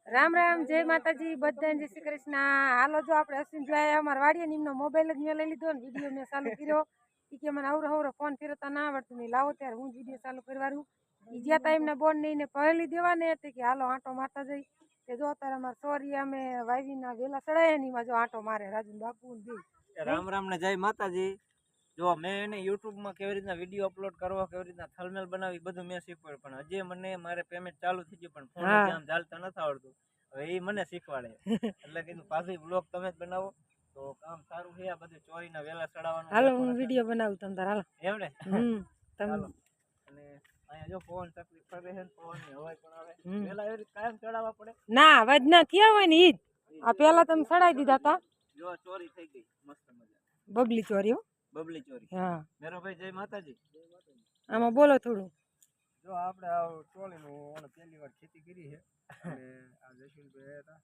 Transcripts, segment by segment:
રામ રામ, જય માતાજી, બધાને જય શ્રી કૃષ્ણ। હાલો જો આપણે અશ્વિનભાઈ અમારા વાડીએ એમનો મોબાઈલ જ મેં લઈ લીધો ને વિડીયો મેં ચાલુ કર્યો। એ કે મને અવરો ફોન ફેરવતા ના આવડતું, નહીં લાવો ત્યારે હું વિડીયો ચાલુ કરવાનું। એ જ્યાં તા એમને બોન ને પહેલી દેવાને હતી કે હાલો આંટો મારતા જઈ। કે જો અત્યારે અમારે સોરી અમે વાવીના વેલા ચડાય ને એમાં જો આંટો મારે રાજુ બાપુ ને રામ રામ ને જય માતાજી। જો મેં એને YouTube માં કેવી રીતના વિડીયો અપલોડ કરવો, કેવી રીતના થંબનેલ બનાવી બધું મેં શીખવાડ્યું, પણ હજી મને મારે પેમેન્ટ ચાલુ થઈ ગયું, પણ ફોન આમ ચાલતા નથી આવડતું। હવે એ મને શીખવાડે એટલે કીધું પાછી બ્લોગ તમે જ બનાવો તો કામ સારું છે। આ બધું ચોરીના વેલા ચડાવવાનું હાલો હું વિડીયો બનાવું તમ તાર હાલો એમ ને તમે અને અહીંયા જો પવન તકલીફ કરે છે, પવનની હવા પણ આવે વેલા એવી રીતે કાયમ ચડાવવા પડે ના વજના થયા હોય ને ઈ જ આ પેલા તમે ચડાઈ દીધા તા। જો ચોરી થઈ ગઈ મસ્ત મજા, બબલી ચોરી હો, બબલી ચોરી। હા મેરો ભાઈ જય માતાજી। આમાં બોલો થોડું। જો આપણે આ ચોળીનું પહેલી વાર ખેતી કરી છે અને આ જશીલભાઈ હતા,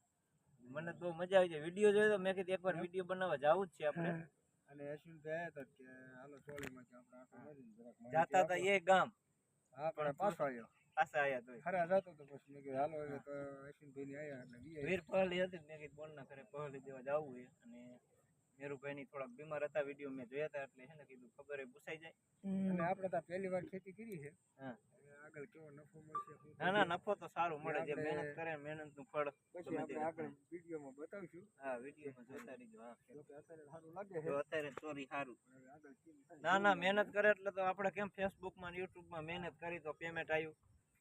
મને તો મજા આવી જાય વિડીયો જોયો તો મેં કીધું એકવાર વિડીયો બનાવવા જવું જ છે આપણે। અને અશ્વિનભાઈ આવ્યા હતા કે હાલો ચોળીમાં આપણે જાતા હતા એ ગામ, હા પણ પાછા આવ્યા તો ખરા જતો તો પછી મેં કીધું હાલો એટલે તો અશ્વિનભાઈ ની આવ્યા એટલે વીર પહલી હતી મેં કીધું બોન ના ઘરે પહલી દેવા જવું છે। અને મેરુભાઈ ની થોડાક બીમાર હતા, વિડીયો મેં જોયા હતા એટલે છે ને કીધું ખબર એ પૂછાઈ જાય। અને આપણે તો પહેલી વાર ખેતી કરી છે, હા આગળ કેવો નફો મળશે? ના ના નફો તો સારું મળે, જે મહેનત કરે મહેનત નું ફળ પછી આપણે આગળ વિડીયોમાં બતાવશું। હા વિડીયોમાં જોતા રહીજો। હા અત્યારે સારું લાગે છે, અત્યારે ચોરી સારું ના ના મહેનત કરે એટલે તો આપણે કેમ ફેસબુક માં યુટ્યુબ માં મહેનત કરી તો પેમેન્ટ આવ્યું,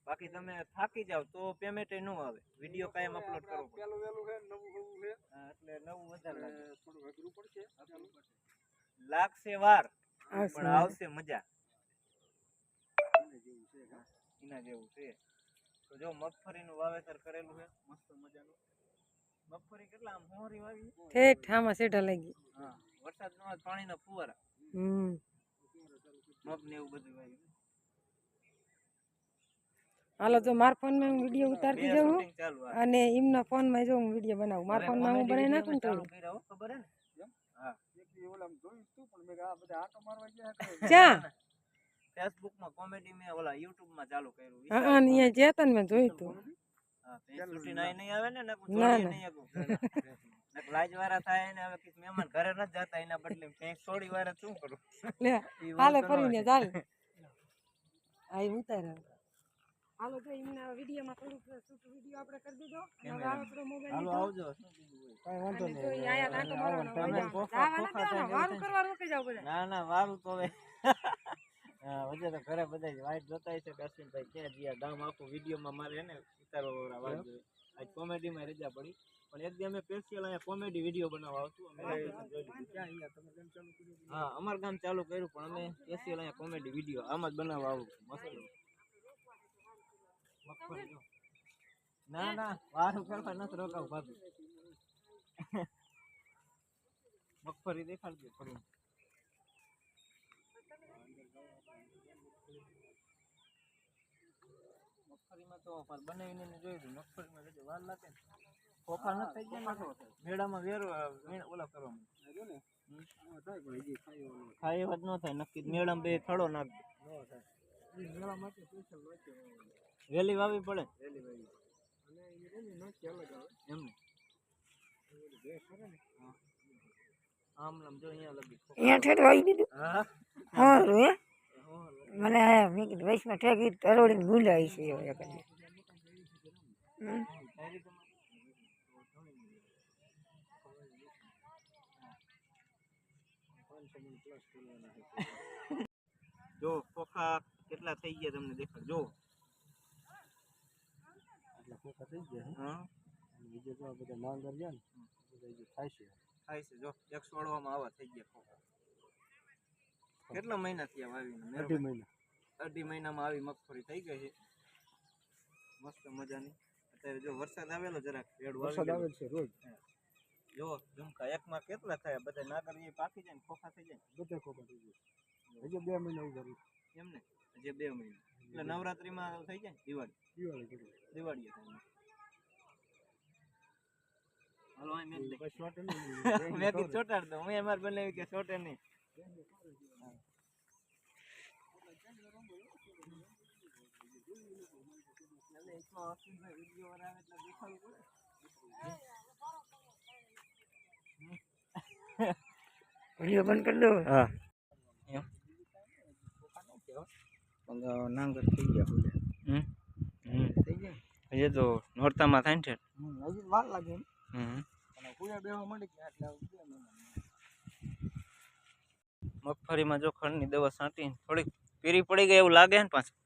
બાકી તમે થાકી જાવ તો પેમેન્ટ ન આવે। વિડીયો કાયમ અપલોડ કરવો પડે, પેલું વેલું છે નવું નવું છે એટલે નવું વધારે લાગે, થોડું અઘરું પડશે, લાગશે વાર પણ આવશે મજા। એના જેવું છે તો જો મગફળીનું વાવેતર કરેલું છે મસ્ત મજાનું। મગફળી કેટલા આમ હોરી વાવી ઠેઠ આમાં સેઢા લાગી, હા વરસાદ નો પાણીના ફુવારા મગ ને એવું બધું વાવ્યું। હાલો જો મારા ફોન માં હું વિડીયો ઉતારતી જાઉં અને એમના ફોન માં જો હું વિડીયો બનાવું, મારા ફોન માં હું બનાવી નાખું તો ખબર હે ને? હા ઓલા જોયું તું પણ મેં આ બધા આટો મારવા ગયા ક્યાં ફેસબુક માં કોમેડી મેં ઓલા યુટ્યુબ માં ચાલુ કર્યું, હા અહીંયા જેતા મેં જોયું તું। હા છૂટી નહીં આવે ને ના નહીં લાજ વાળા થાય ને હવે કીધું મહેમાન ઘરે ન જતા એના બદલે ક્યાંક થોડી વાર શું કરું હાલે ફરીને ચાલ આ ઉતાર હાલો જો એમના વિડીયો માં થોડુંક વિડીયો આપણે કરી દીધો અને હવે આપણો મોબાઈલ હાલો આવજો કઈ વાંધો નહીં, તો આયા નાટો મારવાનો વારું કરવા રોકે જાવ બધા ના ના વારું તો હવે વજે તો ઘરે બધા વાઈટ જોતા છે કે અશ્વિનભાઈ ક્યાં ગયા ગામ આખું વિડીયો માં મારે ને ઉતારવા વાળા વાત જોઈએ। આજ કોમેડી માં રજા પડી પણ એક દી અમે સ્પેશિયલ અહીંયા કોમેડી વિડીયો બનાવવા આવતું અમે ક્યાં અહીંયા તમે ગામ ચાલુ કર્યું? હા અમાર ગામ ચાલુ કર્યું પણ અમે સ્પેશિયલ અહીંયા કોમેડી વિડીયો આમ જ બનાવવા આવું મસ્ત મગફળી જો ના ના વારું કરવા નથી રોકાવ ભાભી મગફળી દેખાડજો ફરી મગફળીમાં તો બનાવીને જોયું મગફળીમાં જો વાર લાગે ને ખોખા ન થઈ ગયા મેળામાં વેરો ઓલા કરવામાં ખાઈ એવા જ ન થાય નક્કી મેળામાં બે થડો નાખ મેળા માટે વેલી વાવી પડે એમને આમ જો અહીંયા લગી અહીંયા ઠેઠ વાવી દીધું હા રે મને મેં કીધું વૈશમાં ઠેકી તરોડીને ગુંડાઈ છે હવે કદી જો ખોખા કેટલા થઈ ગયા તમને દેખાડ જો આટલા ખોખા થઈ ગયા હા બીજે જો બધા માંગર ગયા ને બધા થાય છે જો 116 આવા થઈ ગયા ખોખા। કેટલા મહિના થયા વાવીને? અઢી મહિનામાં આવી મગફળી થઈ ગઈ છે મસ્ત મજાની। અત્યારે જો વરસાદ આવેલો જરાક વરસાદ આવે છે રોજ જો ઝુમકા એકમાં કેટલા થાય બધા નાગર એ પાકી જાય ને ખોખા થઈ જાય બધા ખોખા થઈ જાય હજી 2 મહિના ઉભા એમ ને હજી 2 મહિના એટલે નવરાત્રીમાં થઈ જાય ને દિવાળી થાય હાલો આ મેં કીધું ચોટાડ દઉં હું અમારે બનાવી કે ચોટે નહીં વિડીયો વાળા એટલે દેખાડવું પડે વિડીયો બંધ કરી દો. હા નાંગર થઈ ગયા થઈ ગયા હજી તો નોરતામાં થાય ને હજી વાર લાગે અને પૂજા બેવા માંડી ગયા એટલે મગફળીમાં જો ખંડની દવા છાંટી થોડીક પીરી પડી ગઈ એવું લાગે ને પાછું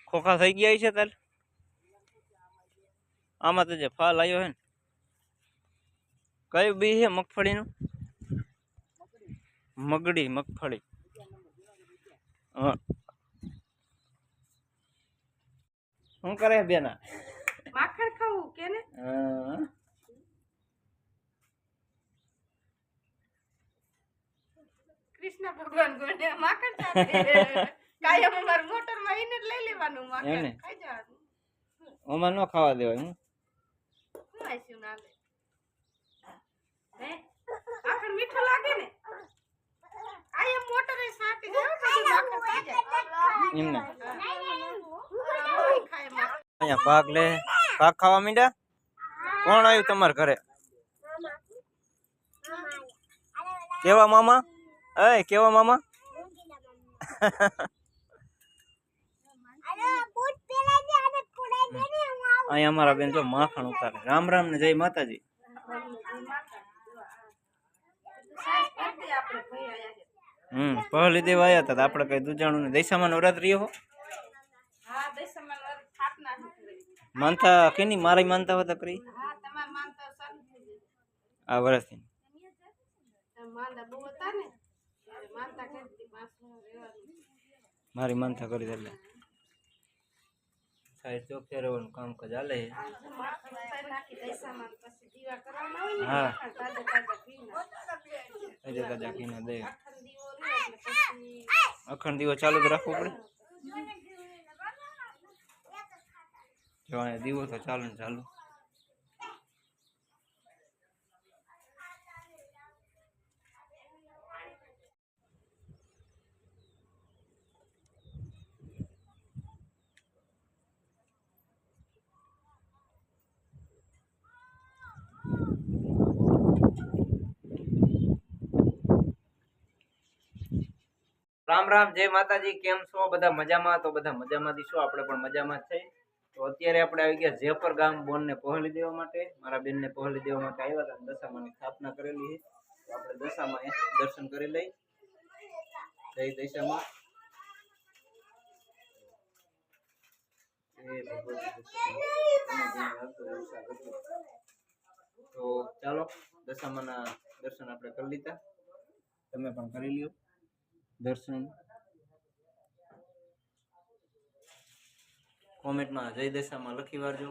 ખોખા થઈ ગયા છે તારે આમાં તો જે ફાલ આવ્યો હે ને કયું બી છે મગફળીનું મગડી મગફળી હા શું કરે બેના માખણ ખાવું કે ને કૃષ્ણ ભગવાન ગોળે માખણ ચાલે કાયમ અમાર મોટર માં એને લઈ લેવાનું માખણ ખાઈ જવાનું ઓમાં ન ખાવા દેવાય હું શું આઈશું ના લે હે માખણ મીઠું લાગે ને કાયમ મોટર એ સાટી જાય બધું માખણ ખાઈ જાય એમને ખાય માખણ અહીંયા પાક લે પાક ખાવા માંડ્યા કોણ આવ્યું તમારા ઘરે કેવા મામા એ કેવા મામા અહીંયા અમારા બેન જો માખણ ઉતારે રામ રામ ને જય માતાજી પહેલી દેવ આવ્યા હતા આપણે કઈ દુજાણું ને દૈસામાં નવરાત્રી હો હા દસમાં સ્થાપના માનતા કેની મારી માનતા હતા કરી હા તમાર માનતા ચાલુ થઈ ગઈ આ વર્ષથી માંદા બહુ હતા ને ત્યારે માનતા કરતી પાછું રહેવાનું મારી માનતા કરી એટલે સાહેબ ચોખ્ખે રહેવાનું કામ કાજ હાલે નાખી દઈસામાં પછી દીવા કરવાના હોય ને હા તાજા તાજા ઘીના તાજા ઘીના દે અખંડ દીવો રહ્યો એટલે પછી અખંડ દીવો ચાલુ જ રાખવો પડે જો અહીંયા દીવો તો ચાલુ ને ચાલુ રામ રામ જય માતાજી કેમ છો બધા મજામાં તો બધા મજામાં દીશો આપણે પણ મજામાં જ છે તો અત્યારે આપણે આવી ગયા જેપર ગામ બોન ને પહોળી દેવા માટે મારા બેન ને પહોળી દેવા માટે આવ્યા હતા દશામાની સ્થાપના કરેલી છે તો આપણે દશામાં દર્શન કરી લઈ જય દશામાં તો ચાલો દશામાના દર્શન આપણે કરી લીધા તમે પણ કરી લ્યો દર્શન કોમેન્ટમાં જય દશામાં લખી વાળજો